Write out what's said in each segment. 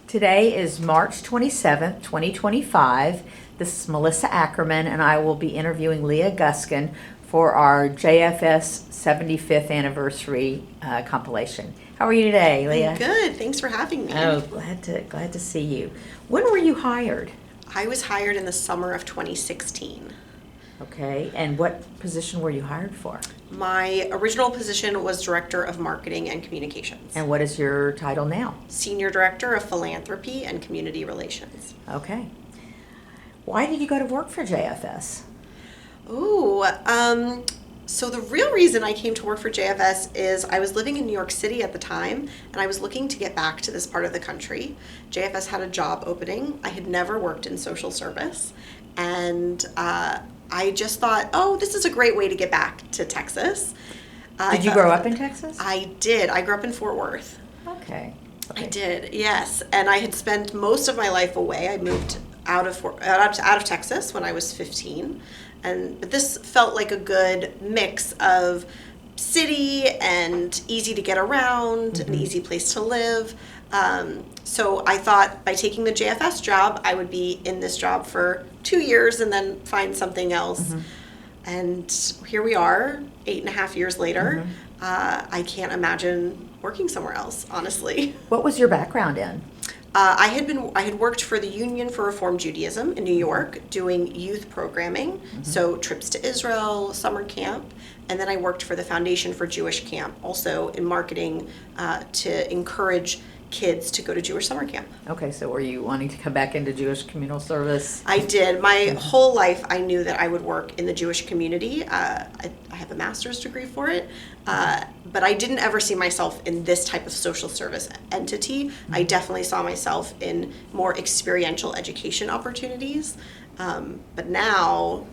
Today is March 27th, 2025. This is Melissa Ackerman, and I will be interviewing Leah Guskin for our JFS 75th anniversary compilation. How are you today, Leah? I'm good. Thanks for having me. Oh, glad to see you. When were you hired? I was hired in the summer of 2016. Okay, and what position were you hired for? My original position was Director of Marketing and Communications. And what is your title now? Senior Director of Philanthropy and Community Relations. Okay. Why did you go to work for JFS? So the real reason I came to work for JFS is I was living in New York City at the time, and I was looking to get back to this part of the country. JFS had a job opening. I had never worked in social service, and I just thought, this is a great way to get back to Texas. Did you grow up in Texas? I did. I grew up in Fort Worth. Okay. I did, yes. And I had spent most of my life away. I moved out of Texas when I was 15. But this felt like a good mix of city and easy to get around, an easy place to live. So I thought by taking the JFS job, I would be in this job for 2 years and then find something else. And here we are, 8.5 years later. I can't imagine working somewhere else, honestly. What was your background in? I had worked for the Union for Reform Judaism in New York doing youth programming, so trips to Israel, summer camp, and then I worked for the Foundation for Jewish Camp, also in marketing to encourage kids to go to Jewish summer camp. Okay, so were you wanting to come back into Jewish communal service? I did. My whole life I knew that I would work in the Jewish community. I have a master's degree for it, but I didn't ever see myself in this type of social service entity. I definitely saw myself in more experiential education opportunities, but now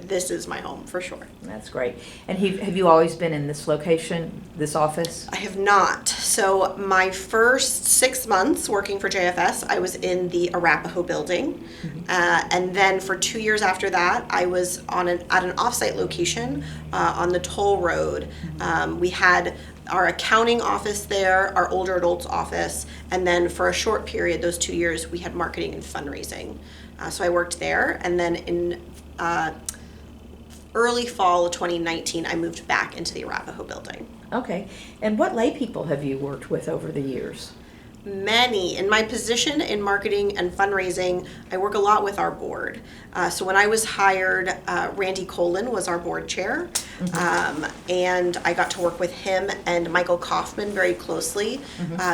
this is my home for sure. That's great. And have you always been in this location, this office? I have not. So my first 6 months working for JFS, I was in the Arapahoe building. And then for 2 years after that, I was at an offsite location on the toll road. We had our accounting office there, our older adults office, and then for a short period, those 2 years, we had marketing and fundraising. So I worked there, and then in early fall of 2019, I moved back into the Arapahoe building. Okay. And what lay people have you worked with over the years? Many. In my position in marketing and fundraising, I work a lot with our board. So when I was hired, Randy Colin was our board chair, and I got to work with him and Michael Kaufman very closely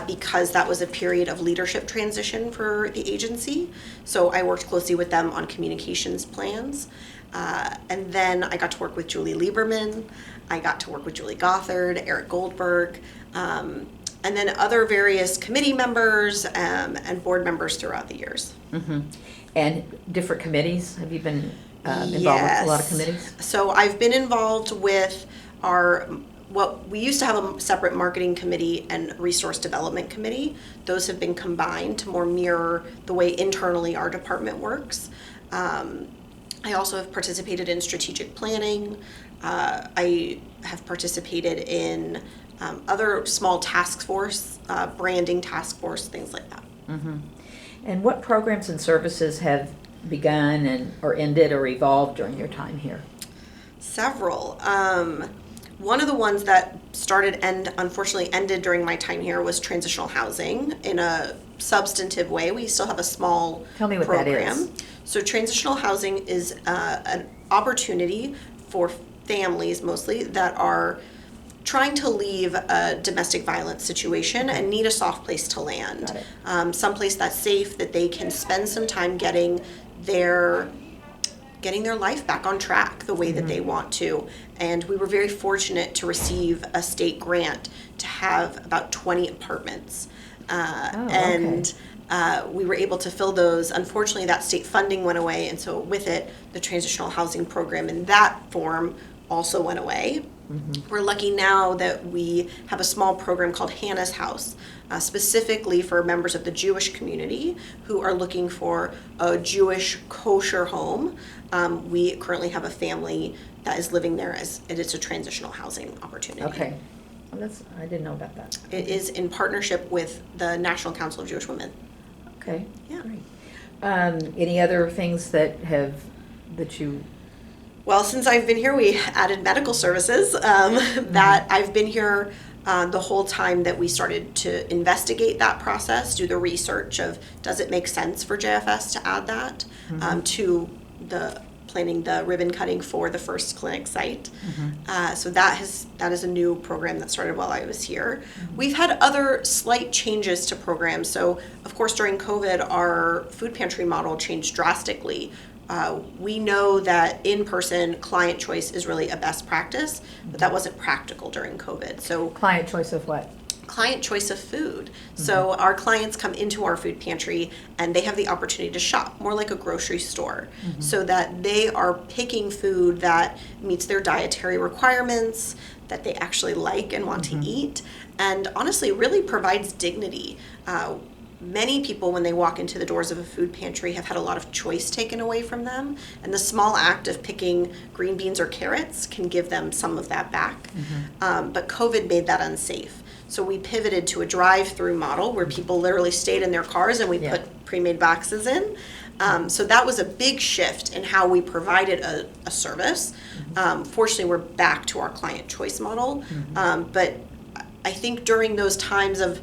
because that was a period of leadership transition for the agency. So I worked closely with them on communications plans. And then I got to work with Julie Lieberman. I got to work with Julie Gothard, Eric Goldberg, and then other various committee members and board members throughout the years. And different committees? Have you been involved with a lot of committees? So I've been involved with what we used to have a separate marketing committee and resource development committee. Those have been combined to more mirror the way internally our department works. I also have participated in strategic planning. I have participated in other small task force, branding task force, things like that. And what programs and services have begun or ended or evolved during your time here? Several. One of the ones that started and unfortunately ended during my time here was transitional housing in a substantive way. We still have a small Tell me what program. That is. So transitional housing is an opportunity for families mostly that are trying to leave a domestic violence situation and need a soft place to land. Someplace that's safe, that they can spend some time getting their life back on track the way that they want to. And we were very fortunate to receive a state grant to have about 20 apartments. We were able to fill those. Unfortunately, that state funding went away, and so with it, the transitional housing program in that form also went away. We're lucky now that we have a small program called Hannah's House, specifically for members of the Jewish community who are looking for a Jewish kosher home. We currently have a family that is living there and it's a transitional housing opportunity. Okay. Well, I didn't know about that. It is in partnership with the National Council of Jewish Women. Okay. Yeah. Great. Any other things that you? Well, since I've been here, we added medical services. That I've been here the whole time that we started to investigate that process, do the research of does it make sense for JFS to add that to the planning the ribbon cutting for the first clinic site. So that is a new program that started while I was here. We've had other slight changes to programs. So of course during COVID, our food pantry model changed drastically. We know that in-person client choice is really a best practice, but that wasn't practical during COVID. So Client choice of what? client choice of food. So our clients come into our food pantry and they have the opportunity to shop, more like a grocery store, so that they are picking food that meets their dietary requirements, that they actually like and want to eat, and honestly really provides dignity. Many people, when they walk into the doors of a food pantry, have had a lot of choice taken away from them, and the small act of picking green beans or carrots can give them some of that back. But COVID made that unsafe. So we pivoted to a drive-through model where people literally stayed in their cars and we put pre-made boxes in. So that was a big shift in how we provided a service. Fortunately, we're back to our client choice model. But I think during those times of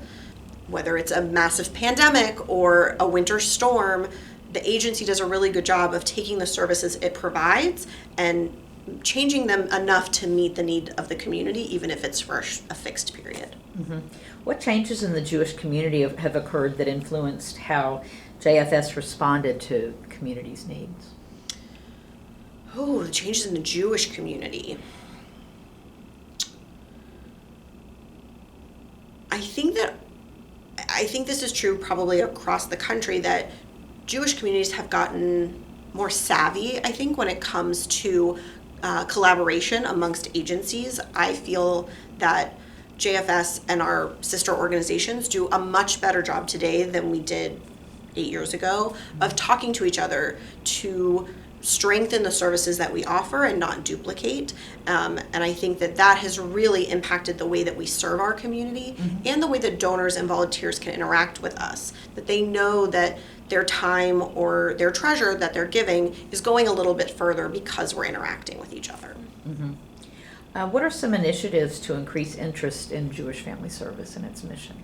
whether it's a massive pandemic or a winter storm, the agency does a really good job of taking the services it provides and changing them enough to meet the need of the community, even if it's for a fixed period. What changes in the Jewish community have occurred that influenced how JFS responded to the community's needs? Oh, the changes in the Jewish community. I think this is true probably across the country, that Jewish communities have gotten more savvy, I think, when it comes to collaboration amongst agencies. I feel that JFS and our sister organizations do a much better job today than we did 8 years ago of talking to each other to strengthen the services that we offer and not duplicate. And I think that has really impacted the way that we serve our community and the way that donors and volunteers can interact with us, that they know that their time or their treasure that they're giving is going a little bit further because we're interacting with each other. What are some initiatives to increase interest in Jewish Family Service and its mission?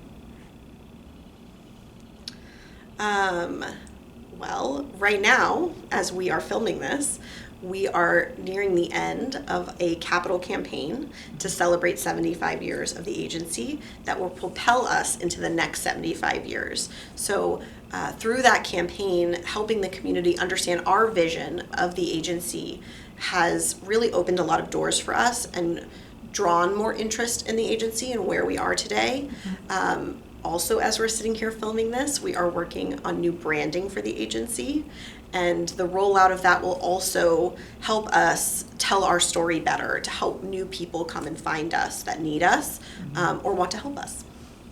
Well, right now, as we are filming this, we are nearing the end of a capital campaign to celebrate 75 years of the agency that will propel us into the next 75 years. So through that campaign, helping the community understand our vision of the agency has really opened a lot of doors for us and drawn more interest in the agency and where we are today. Also, as we're sitting here filming this, we are working on new branding for the agency, and the rollout of that will also help us tell our story better, to help new people come and find us that need us or want to help us.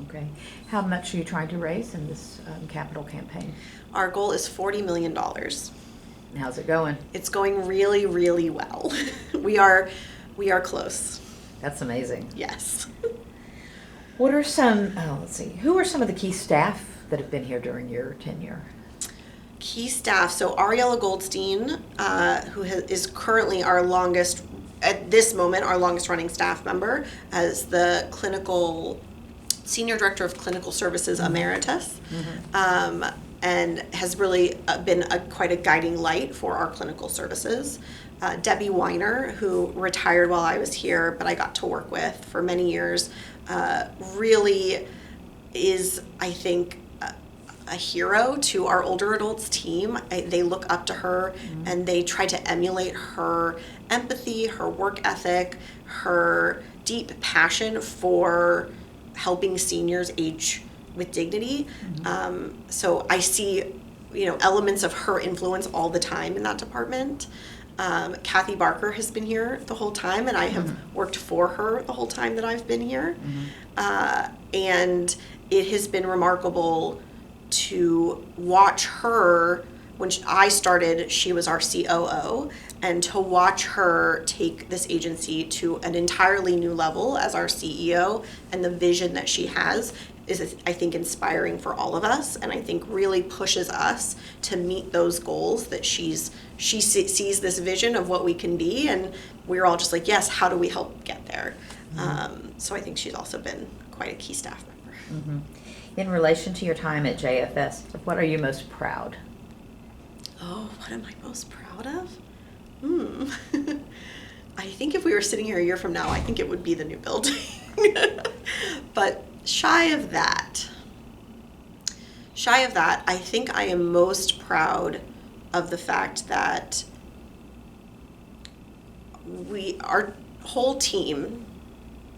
Okay. How much are you trying to raise in this capital campaign? Our goal is $40 million. How's it going? It's going really, really well. We are close. That's amazing. Yes. What are who are some of the key staff that have been here during your tenure? Key staff. So Ariella Goldstein, who is currently our longest running staff member as the Senior Director of Clinical Services Emeritus, and has really been quite a guiding light for our clinical services. Debbie Weiner, who retired while I was here, but I got to work with for many years, really is, I think, a hero to our older adults team. They look up to her and they try to emulate her empathy, her work ethic, her deep passion for helping seniors age with dignity. So I see, elements of her influence all the time in that department. Kathy Barker has been here the whole time, and I have worked for her the whole time that I've been here. And it has been remarkable to watch her. When I started, she was our COO, and to watch her take this agency to an entirely new level as our CEO and the vision that she has is, I think, inspiring for all of us, and I think really pushes us to meet those goals that she sees this vision of what we can be, and we're all just like, yes, how do we help get there? So I think she's also been quite a key staff member. Mm-hmm. In relation to your time at JFS, what are you most proud? Oh, what am I most proud of? I think if we were sitting here a year from now, I think it would be the new building. But shy of that, I think I am most proud of the fact that our whole team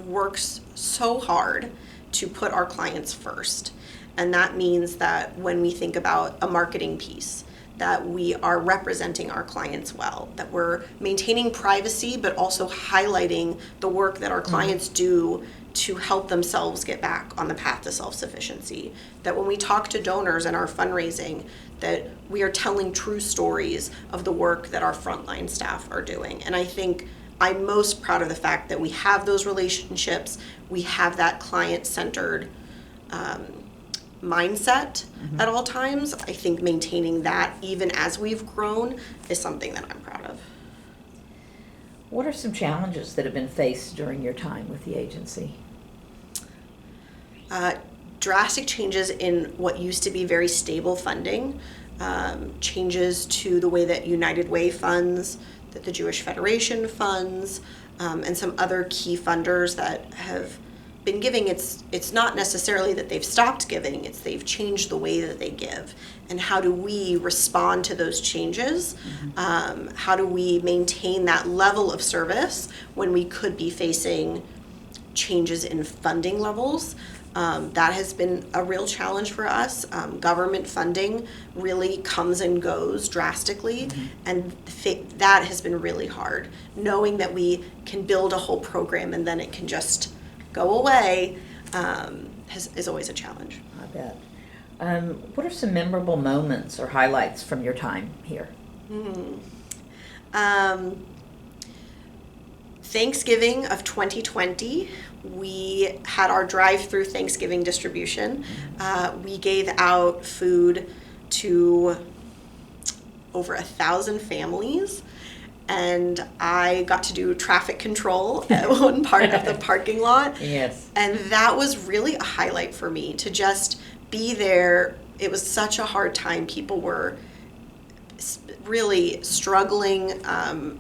works so hard to put our clients first. And that means that when we think about a marketing piece, that we are representing our clients well, that we're maintaining privacy, but also highlighting the work that our clients do to help themselves get back on the path to self-sufficiency. That when we talk to donors in our fundraising, that we are telling true stories of the work that our frontline staff are doing. And I think I'm most proud of the fact that we have those relationships, we have that client-centered mindset at all times. I think maintaining that even as we've grown is something that I'm proud of. What are some challenges that have been faced during your time with the agency? Drastic changes in what used to be very stable funding, changes to the way that United Way funds, that the Jewish Federation funds, and some other key funders that have been giving. It's not necessarily that they've stopped giving, it's they've changed the way that they give. And how do we respond to those changes? How do we maintain that level of service when we could be facing changes in funding levels? That has been a real challenge for us. Government funding really comes and goes drastically, and that has been really hard. Knowing that we can build a whole program and then it can just go away is always a challenge. I bet. What are some memorable moments or highlights from your time here? Thanksgiving of 2020, we had our drive-through Thanksgiving distribution. We gave out food to over 1,000 families, and I got to do traffic control at one part of the parking lot. Yes. And that was really a highlight for me, to just be there. It was such a hard time. People were really struggling,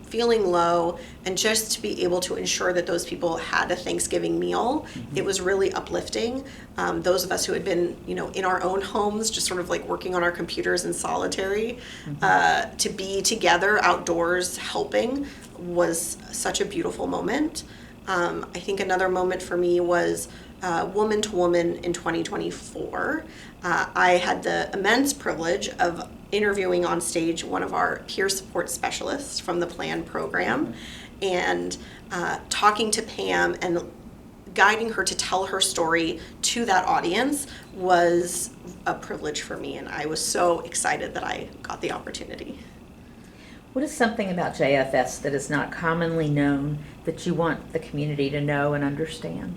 feeling low, and just to be able to ensure that those people had a Thanksgiving meal, it was really uplifting. Those of us who had been, in our own homes, just sort of like working on our computers in solitary, to be together outdoors helping was such a beautiful moment. I think another moment for me was Woman to Woman in 2024. I had the immense privilege of interviewing on stage one of our peer support specialists from the PLAN program, and talking to Pam and guiding her to tell her story to that audience was a privilege for me, and I was so excited that I got the opportunity. What is something about JFS that is not commonly known that you want the community to know and understand?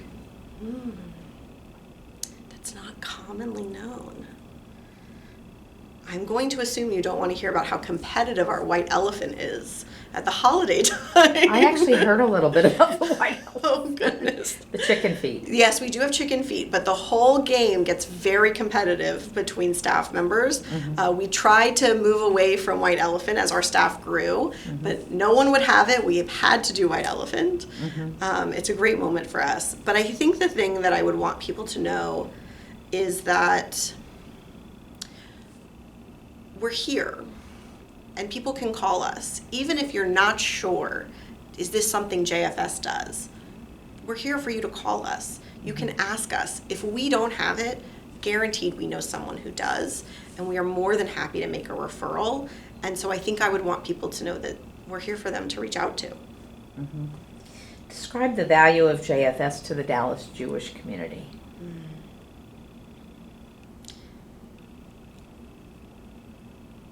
That's not commonly known. I'm going to assume you don't want to hear about how competitive our white elephant is at the holiday time. I actually heard a little bit about the white elephant. Oh, goodness. The chicken feet. Yes, we do have chicken feet, but the whole game gets very competitive between staff members. We tried to move away from white elephant as our staff grew, but no one would have it. We have had to do white elephant. It's a great moment for us. But I think the thing that I would want people to know is that we're here, and people can call us. Even if you're not sure, is this something JFS does? We're here for you to call us. You can ask us. If we don't have it, guaranteed we know someone who does, and we are more than happy to make a referral. And so I think I would want people to know that we're here for them to reach out to. Describe the value of JFS to the Dallas Jewish community.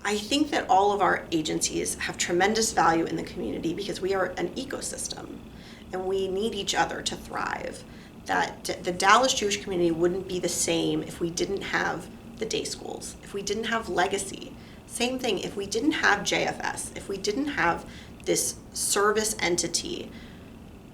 I think that all of our agencies have tremendous value in the community because we are an ecosystem and we need each other to thrive. that the Dallas Jewish community wouldn't be the same if we didn't have the day schools, if we didn't have Legacy. Same thing, if we didn't have JFS, if we didn't have this service entity,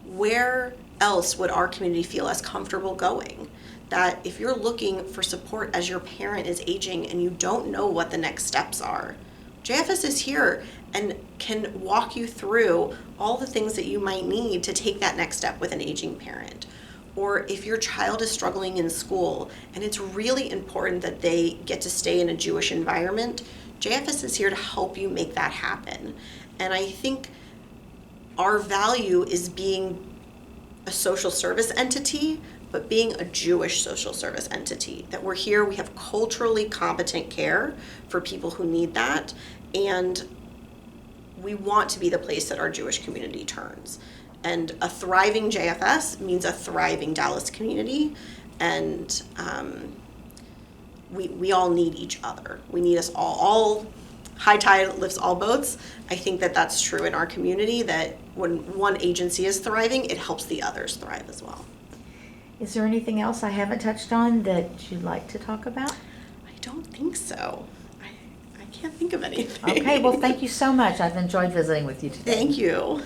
where else would our community feel as comfortable going? That if you're looking for support as your parent is aging and you don't know what the next steps are, JFS is here and can walk you through all the things that you might need to take that next step with an aging parent. Or if your child is struggling in school and it's really important that they get to stay in a Jewish environment, JFS is here to help you make that happen. And I think our value is being a social service entity, but being a Jewish social service entity. That we're here, we have culturally competent care for people who need that, and we want to be the place that our Jewish community turns. And a thriving JFS means a thriving Dallas community, and we all need each other. We need us all high tide lifts all boats. I think that that's true in our community, that when one agency is thriving, it helps the others thrive as well. Is there anything else I haven't touched on that you'd like to talk about? I don't think so. I can't think of anything. Okay, well, thank you so much. I've enjoyed visiting with you today. Thank you.